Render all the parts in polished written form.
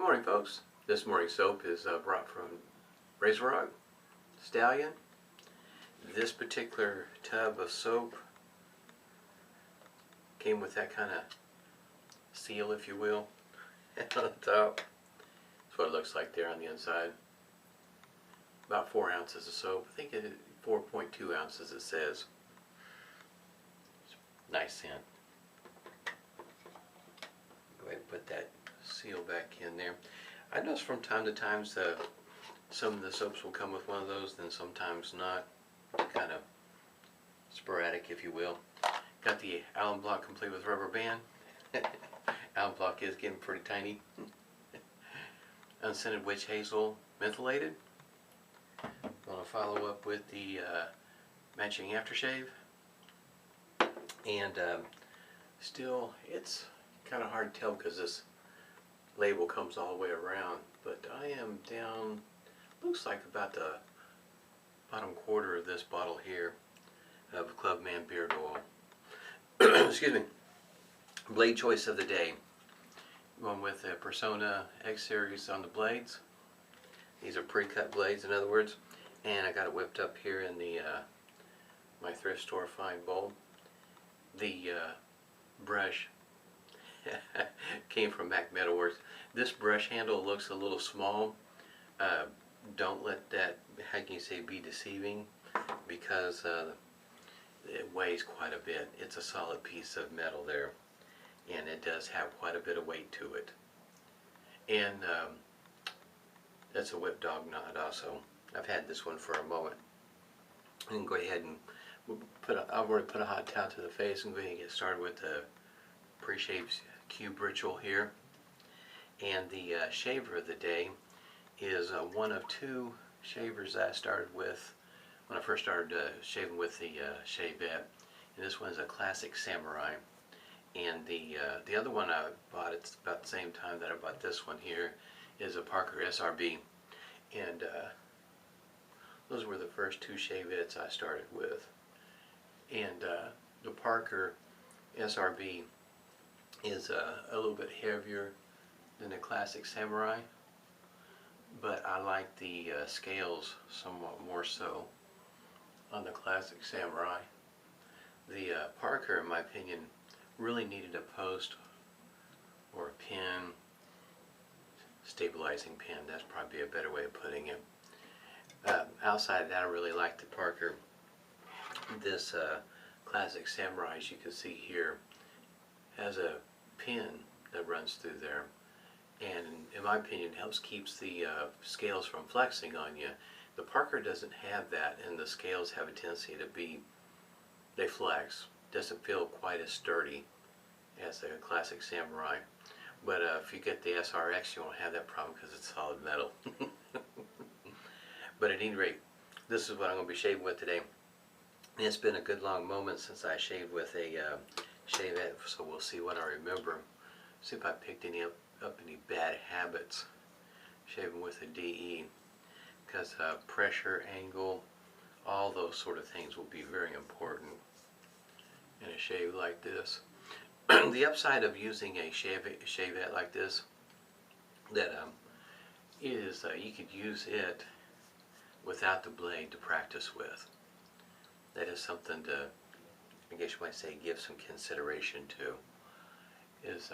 Good morning, folks. This morning's soap is brought from RazoRock The Stallion. This particular tub of soap came with that kind of seal, if you will, on the top. That's what it looks like there on the inside. About 4 ounces of soap. I think it is 4.2 ounces it says. Nice scent. Go ahead and put that seal back in there. I notice from time to time some of the soaps will come with one of those, then sometimes not. Kind of sporadic, if you will. Got the alum block complete with rubber band. Alum block is getting pretty tiny. Unscented witch hazel mentholated. Going to follow up with the matching aftershave. And still, it's kind of hard to tell because this label comes all the way around, but I am down, looks like about the bottom quarter of this bottle here of Clubman beard oil. Excuse me. Blade choice of the day. Going with the Personna X Series on the blades. These are pre-cut blades, in other words, and I got it whipped up here in the my thrift store fine bowl. The brush came from Metalworks. This brush handle looks a little small. Don't let that, how can you say, be deceiving, because it weighs quite a bit. It's a solid piece of metal there, and it does have quite a bit of weight to it. And that's a whip dog knot also. I've had this one for a moment. I can go ahead and I've already put a hot towel to the face and go ahead and get started with the Preshave Cube ritual here. And the shaver of the day is one of two shavers that I started with when I first started shaving with the shavette. And this one is a classic samurai. And the other one I bought at about the same time that I bought this one here is a Parker SRB. And those were the first two shavettes I started with. And the Parker SRB is a little bit heavier than the classic samurai, but I like the scales somewhat more so on the classic samurai. The Parker, in my opinion, really needed a post or a pin, stabilizing pin. That's probably a better way of putting it. Outside of that, I really like the Parker. This classic samurai, as you can see here, has a pin that runs through there, and in my opinion helps keeps the scales from flexing on you. The Parker doesn't have that, and the scales have a tendency to be, they flex. Doesn't feel quite as sturdy as the classic samurai. But if you get the SRX, you won't have that problem because it's solid metal. But at any rate, this is what I'm going to be shaving with today. And it's been a good long moment since I shaved with a shavette, so we'll see what I remember. See if I picked up any bad habits shaving with a DE, because pressure, angle, all those sort of things will be very important in a shave like this. The upside of using a shavette like this, that is you could use it without the blade to practice with. That is something to, I guess you might say, give some consideration to, is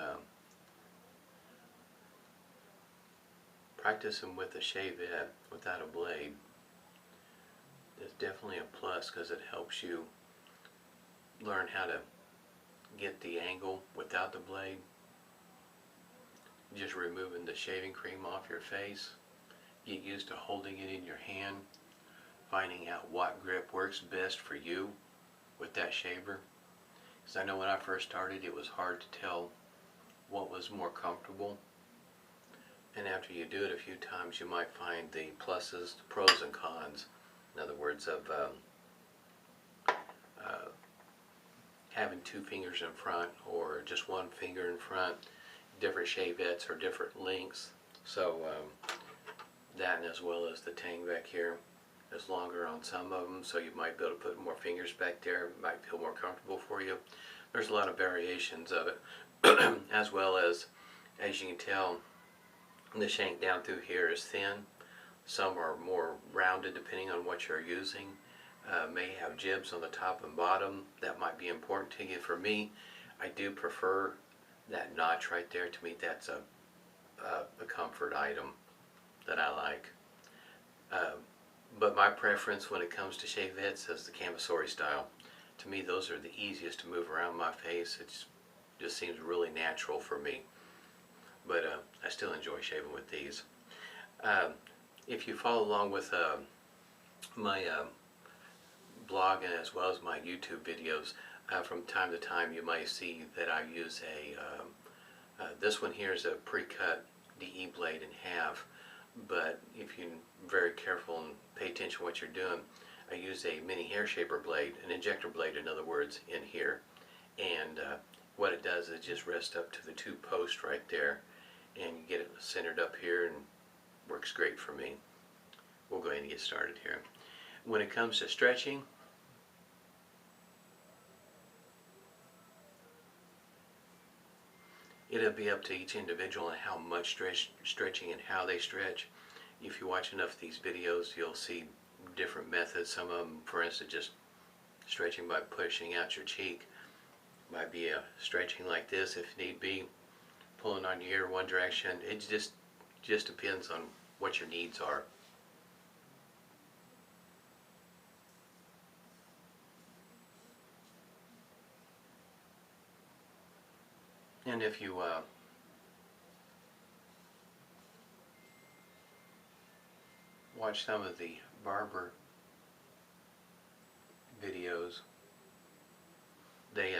practicing with a shavette without a blade is definitely a plus, because it helps you learn how to get the angle without the blade. Just removing the shaving cream off your face, get used to holding it in your hand, finding out what grip works best for you with that shaver. Because I know when I first started, it was hard to tell what was more comfortable. And after you do it a few times, you might find the pluses, the pros and cons, in other words, of having two fingers in front or just one finger in front. Different shavettes are different lengths. So that, and as well as the tang back here, is longer on some of them, so you might be able to put more fingers back there. It might feel more comfortable for you. There's a lot of variations of it. As well as you can tell, The shank down through here is thin. Some are more rounded depending on what you're using. May have jibs on the top and bottom. That might be important to you. For me, I do prefer that notch right there. To me, that's a comfort item that I like. But my preference when it comes to shavettes is the camisori style. To me, those are the easiest to move around my face. It just seems really natural for me. But I still enjoy shaving with these. If you follow along with my blog and as well as my YouTube videos, from time to time you might see that I use this one here is a pre-cut DE blade in half, but if you're very careful and pay attention to what you're doing, I use a mini hair shaper blade, an injector blade in other words, in here, and what it does is just rest up to the two posts right there, and you get it centered up here, and works great for me. We'll go ahead and get started here. When it comes to stretching, it'll be up to each individual and how much stretching and how they stretch. If you watch enough of these videos, you'll see different methods. Some of them, for instance, just stretching by pushing out your cheek. Might be a stretching like this if need be, pulling on your ear one direction. It just depends on what your needs are. And if you watch some of the barber videos, they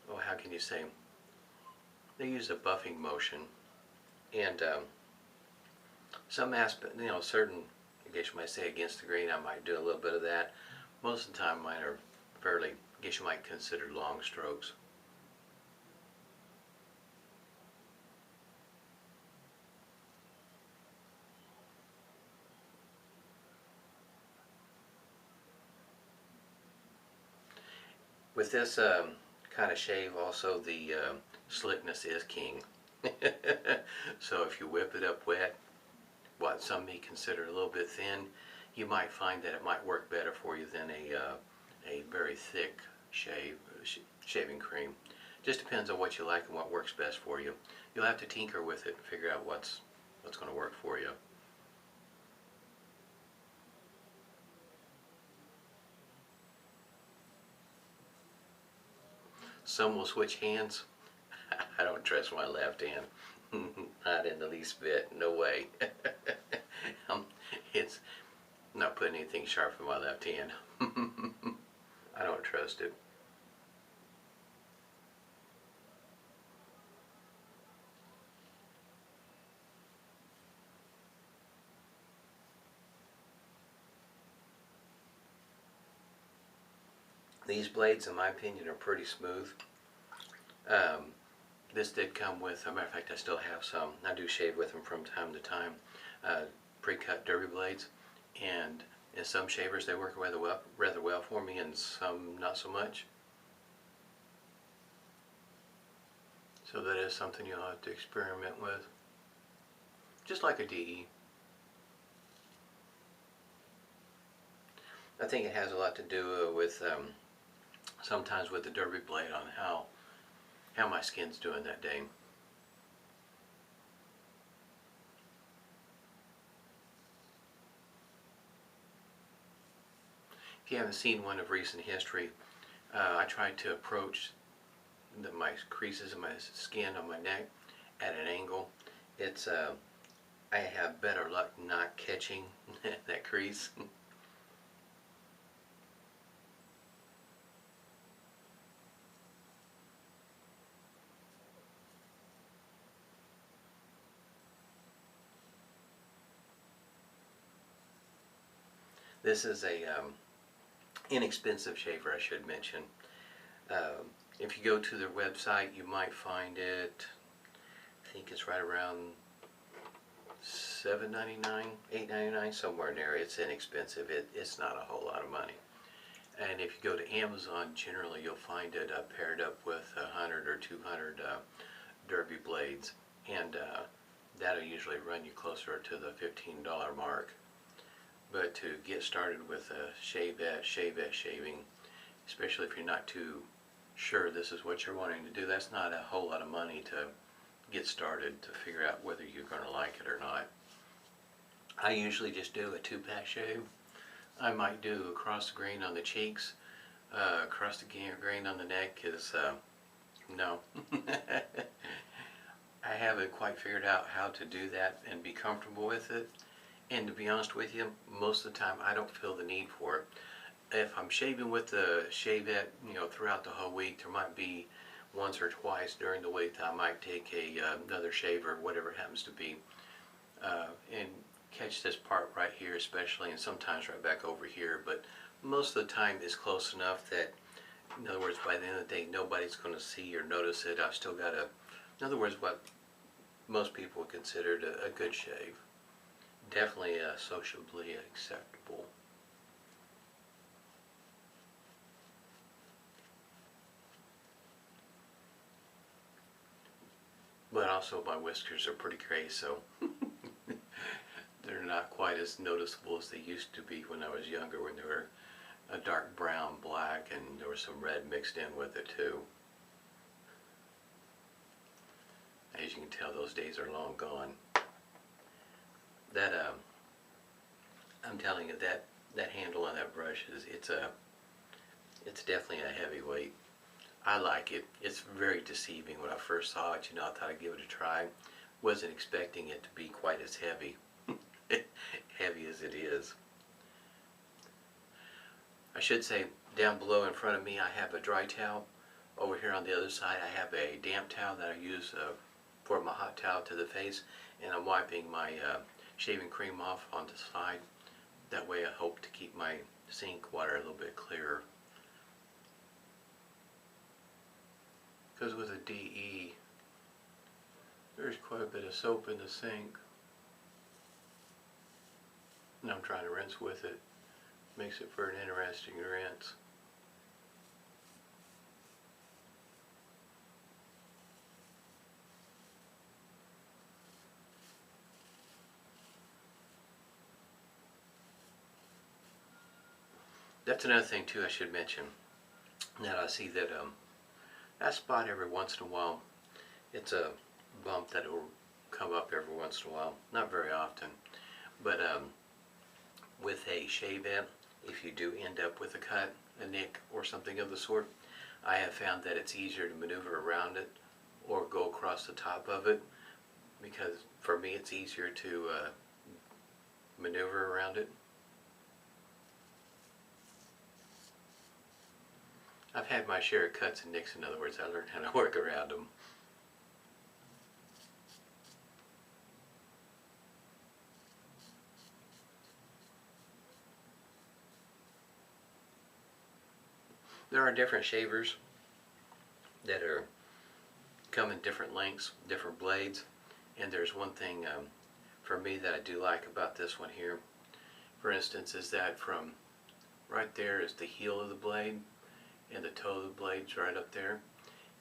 oh, how can you say, they use a buffing motion, and some aspect, certain, I guess you might say against the grain, I might do a little bit of that. Most of the time mine are fairly, I guess you might consider, long strokes. With this kind of shave also, the slickness is king. So if you whip it up wet, what some may consider a little bit thin, you might find that it might work better for you than a very thick shaving cream. Just depends on what you like and what works best for you. You'll have to tinker with it and figure out what's going to work for you. Some will switch hands. I don't trust my left hand. Not in the least bit. No way. It's not putting anything sharp in my left hand. I don't trust it. These blades, in my opinion, are pretty smooth. This did come with, as a matter of fact, I still have some. I do shave with them from time to time. Pre-cut derby blades, and in some shavers they work rather well for me, and some not so much. So that is something you'll have to experiment with, just like a DE. I think it has a lot to do with sometimes with the derby blade on how my skin's doing that day. If you haven't seen one of recent history, I tried to approach my creases in my skin on my neck at an angle. It's I have better luck not catching that crease. This is a inexpensive shaver, I should mention. If you go to their website, you might find it, I think it's right around $7.99, $8.99, somewhere in there. It's inexpensive. It's not a whole lot of money. And if you go to Amazon, generally you'll find it paired up with 100 or 200 derby blades, and that'll usually run you closer to the $15 mark. But to get started with a shavette shaving, especially if you're not too sure this is what you're wanting to do, that's not a whole lot of money to get started to figure out whether you're going to like it or not. I usually just do a 2-pack shave. I might do across the grain on the cheeks, across the grain on the neck is, no. I haven't quite figured out how to do that and be comfortable with it. And to be honest with you, most of the time I don't feel the need for it. If I'm shaving with the shavette, you know, throughout the whole week, there might be once or twice during the week that I might take another shave or whatever it happens to be, and catch this part right here especially, and sometimes right back over here, but most of the time it's close enough that, in other words, by the end of the day nobody's going to see or notice it. I've still got in other words, what most people would consider a good shave. Definitely sociably acceptable. But also my whiskers are pretty gray, so they're not quite as noticeable as they used to be when I was younger, when they were a dark brown, black, and there was some red mixed in with it too. As you can tell, those days are long gone. That I'm telling you, that handle on that brush it's definitely a heavyweight. I like it. It's very deceiving. When I first saw it, you know, I thought I'd give it a try. Wasn't expecting it to be quite as heavy, heavy as it is. I should say, down below in front of me, I have a dry towel. Over here on the other side, I have a damp towel that I use for my hot towel to the face, and I'm wiping my shaving cream off on the side. That way I hope to keep my sink water a little bit clearer. Because with a DE, there's quite a bit of soap in the sink. And I'm trying to rinse with it. Makes it for an interesting rinse. That's another thing too I should mention. Now I see that that spot every once in a while, it's a bump that will come up every once in a while. Not very often, but with a shavette, if you do end up with a cut, a nick, or something of the sort, I have found that it's easier to maneuver around it or go across the top of it, because for me it's easier to maneuver around it. I've had my share of cuts and nicks, in other words. I learned how to work around them. There are different shavers that come in different lengths, different blades, and there's one thing for me that I do like about this one here, for instance, is that from right there is the heel of the blade, and the toe of the blade's right up there,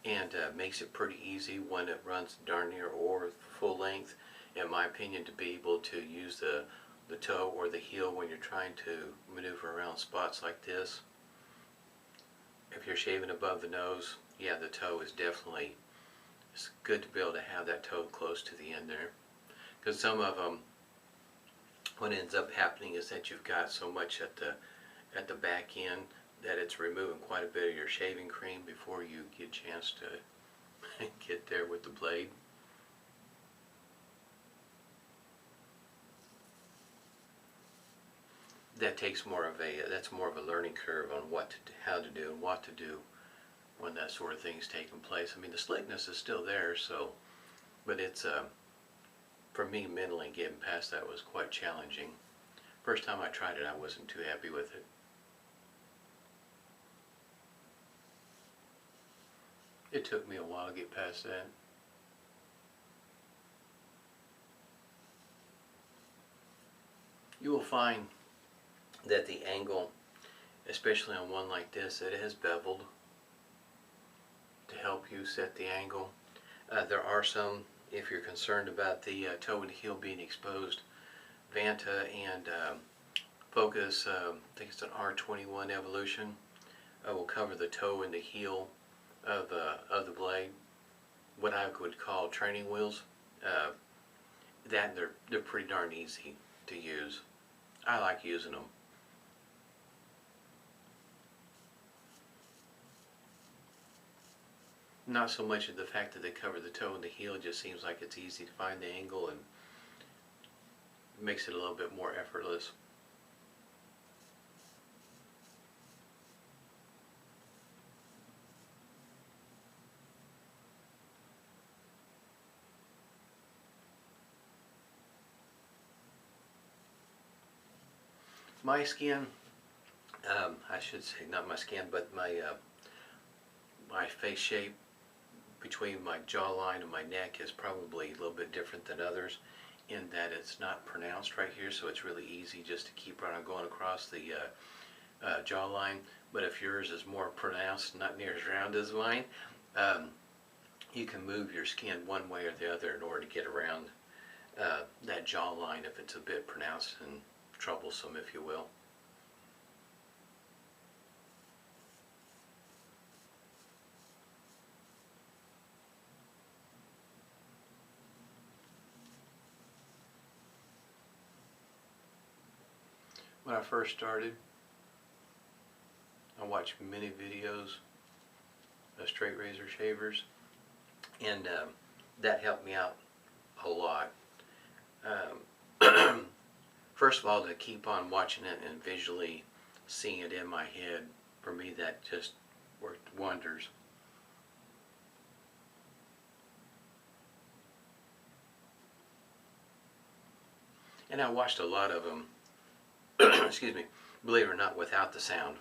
and makes it pretty easy when it runs darn near or full length, in my opinion, to be able to use the toe or the heel when you're trying to maneuver around spots like this. If you're shaving above the nose, yeah, the toe is definitely, it's good to be able to have that toe close to the end there, because some of them, what ends up happening is that you've got so much at the back end that it's removing quite a bit of your shaving cream before you get a chance to get there with the blade. That takes that's more of a learning curve on how to do and what to do when that sort of thing is taking place. I mean, the slickness is still there, so, but it's for me, mentally getting past that was quite challenging. First time I tried it, I wasn't too happy with it. It took me a while to get past that. You will find that the angle, especially on one like this, it is beveled to help you set the angle. There are some, if you're concerned about the toe and heel being exposed, Vanta and Focus, I think it's an R21 Evolution, will cover the toe and the heel of the blade. What I would call training wheels. That they're pretty darn easy to use. I like using them. Not so much of the fact that they cover the toe and the heel, it just seems like it's easy to find the angle and makes it a little bit more effortless. My skin, I should say not my skin, but my face shape between my jawline and my neck is probably a little bit different than others in that it's not pronounced right here, so it's really easy just to keep on going across the jawline. But if yours is more pronounced, not near as round as mine, you can move your skin one way or the other in order to get around that jawline if it's a bit pronounced and troublesome, if you will. When I first started, I watched many videos of straight razor shavers, and that helped me out a lot. First of all, to keep on watching it and visually seeing it in my head, for me that just worked wonders. And I watched a lot of them, excuse me, believe it or not, without the sound.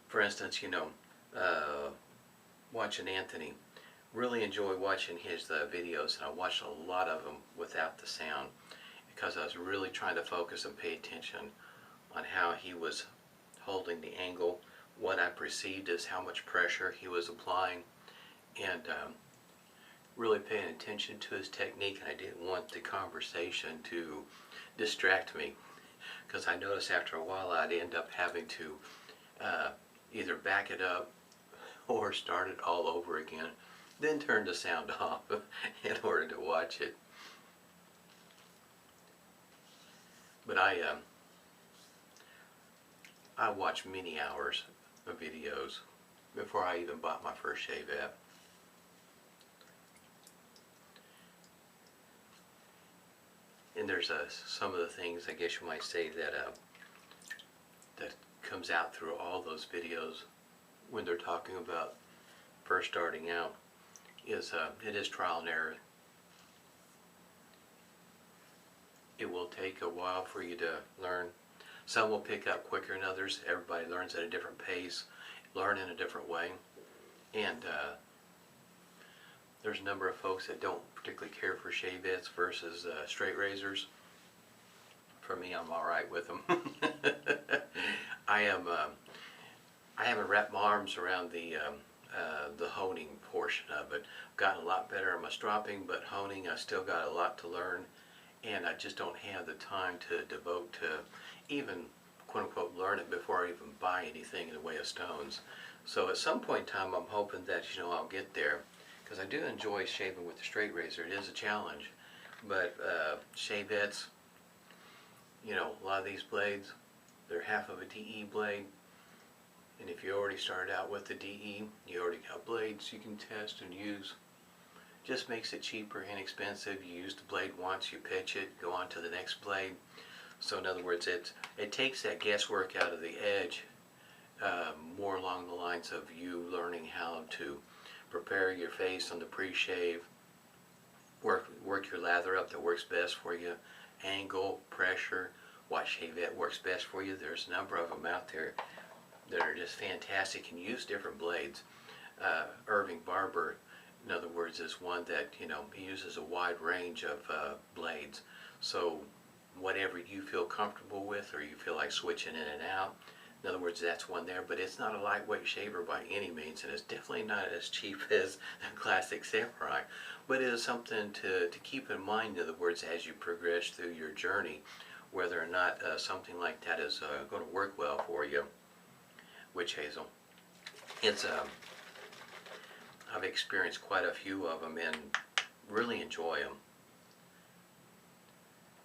For instance, you know, watching Anthony, really enjoy watching his videos, and I watched a lot of them without the sound because I was really trying to focus and pay attention on how he was holding the angle, what I perceived as how much pressure he was applying, and really paying attention to his technique. And I didn't want the conversation to distract me, because I noticed after a while I'd end up having to either back it up or start it all over again, then turn the sound off in order to watch it. But I watched many hours of videos before I even bought my first shavette. And there's some of the things, I guess you might say, that that comes out through all those videos when they're talking about first starting out, is it is trial and error. It will take a while for you to learn. Some will pick up quicker than others. Everybody learns at a different pace, learn in a different way. And there's a number of folks that don't particularly care for shavettes versus straight razors. For me, I'm all right with them. I haven't wrapped my arms around the honing portion of it. I've gotten a lot better at my stropping, but honing, I still got a lot to learn, and I just don't have the time to devote to even quote-unquote learn it before I even buy anything in the way of stones. So at some point in time, I'm hoping that, you know, I'll get there, because I do enjoy shaving with the straight razor. It is a challenge, but shavettes, you know, a lot of these blades, they're half of a DE blade, and if you already started out with the DE, you already got blades you can test and use. Just makes it cheaper, inexpensive. You use the blade once, you pitch it, go on to the next blade. So in other words, it takes that guesswork out of the edge, more along the lines of you learning how to prepare your face on the pre-shave, work your lather up that works best for you, angle, pressure, what shavette works best for you. There's a number of them out there that are just fantastic and use different blades. Irving Barber, in other words, is one that, you know, he uses a wide range of blades. So whatever you feel comfortable with, or you feel like switching in and out, In other words, that's one there, but it's not a lightweight shaver by any means, and it's definitely not as cheap as the classic Samurai. But it is something to keep in mind, in other words, as you progress through your journey, whether or not something like that is going to work well for you. Witch hazel. It's I've experienced quite a few of them and really enjoy them.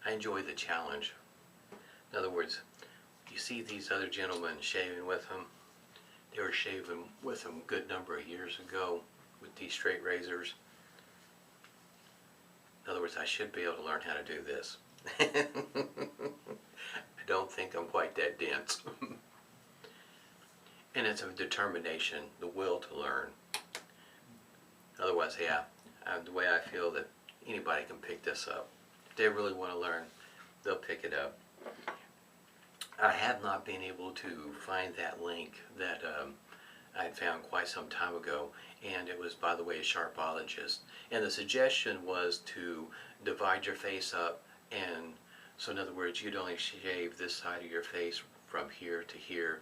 I enjoy the challenge. In other words, you see these other gentlemen shaving with them. They were shaving with them a good number of years ago with these straight razors. In other words, I should be able to learn how to do this. I don't think I'm quite that dense. And it's a determination, the will to learn. Otherwise, yeah, the way I feel that anybody can pick this up. If they really want to learn, they'll pick it up. I have not been able to find that link that I had found quite some time ago, and it was, by the way, a Sharpologist. And the suggestion was to divide your face up, and so in other words, you'd only shave this side of your face from here to here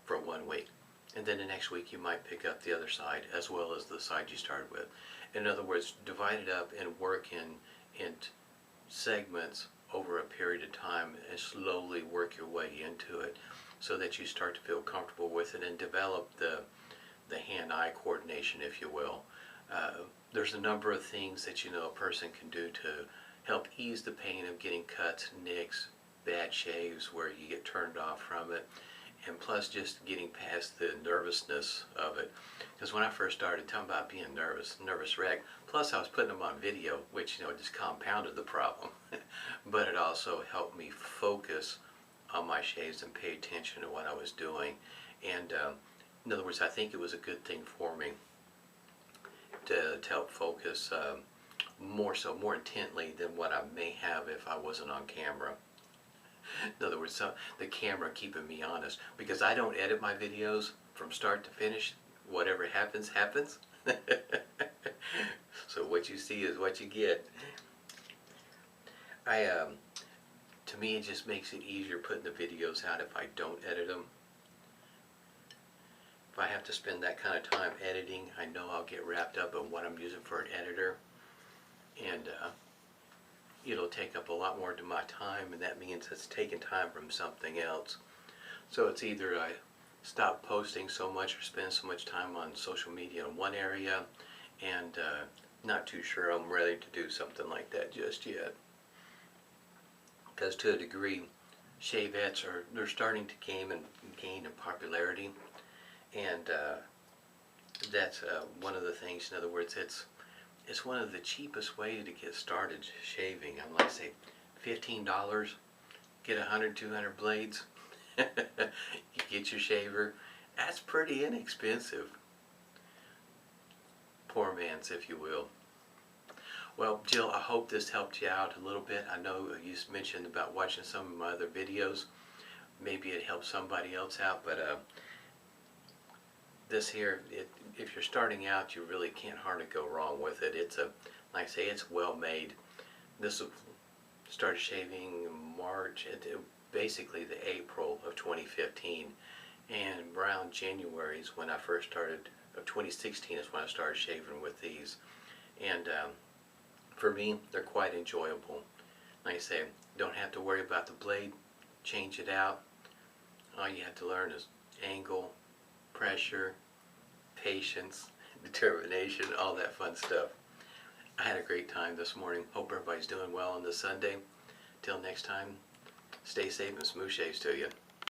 for 1 week. And then the next week you might pick up the other side as well as the side you started with. In other words, divide it up and work in segments over a period of time and slowly work your way into it so that you start to feel comfortable with it and develop the hand-eye coordination, if you will. There's a number of things that a person can do to help ease the pain of getting cuts, nicks, bad shaves where you get turned off from it, and plus just getting past the nervousness of it. Because when I first started talking about being nervous wreck, plus I was putting them on video, which just compounded the problem. But it also helped me focus on my shaves and pay attention to what I was doing. And in other words, I think it was a good thing for me to help focus more intently than what I may have if I wasn't on camera. In other words, the camera keeping me honest, because I don't edit my videos from start to finish. Whatever happens, happens. So what you see is what you get. To me, it just makes it easier putting the videos out if I don't edit them. If I have to spend that kind of time editing, I know I'll get wrapped up in what I'm using for an editor, and it'll take up a lot more of my time, and that means it's taking time from something else. So it's either I stop posting so much or spend so much time on social media in one area, and not too sure I'm ready to do something like that just yet. Because to a degree, shavettes they're starting to gain in popularity, and that's one of the things. In other words, it's one of the cheapest ways to get started shaving. I'm like, say, $15, get 100, 200 blades, you get your shaver. That's pretty inexpensive. Poor man's, if you will. Well, Jill, I hope this helped you out a little bit. I know you mentioned about watching some of my other videos. Maybe it helped somebody else out, but this here, if you're starting out, you really can't hardly go wrong with it. It's like I say, it's well made. This started shaving in March, basically the April of 2015, and around January is when I first started, of 2016 is when I started shaving with these. And for me, they're quite enjoyable. Like I say, don't have to worry about the blade, change it out. All you have to learn is angle, pressure, patience, determination, all that fun stuff. I had a great time this morning. Hope everybody's doing well on this Sunday. Till next time, stay safe and smooth shaves to you.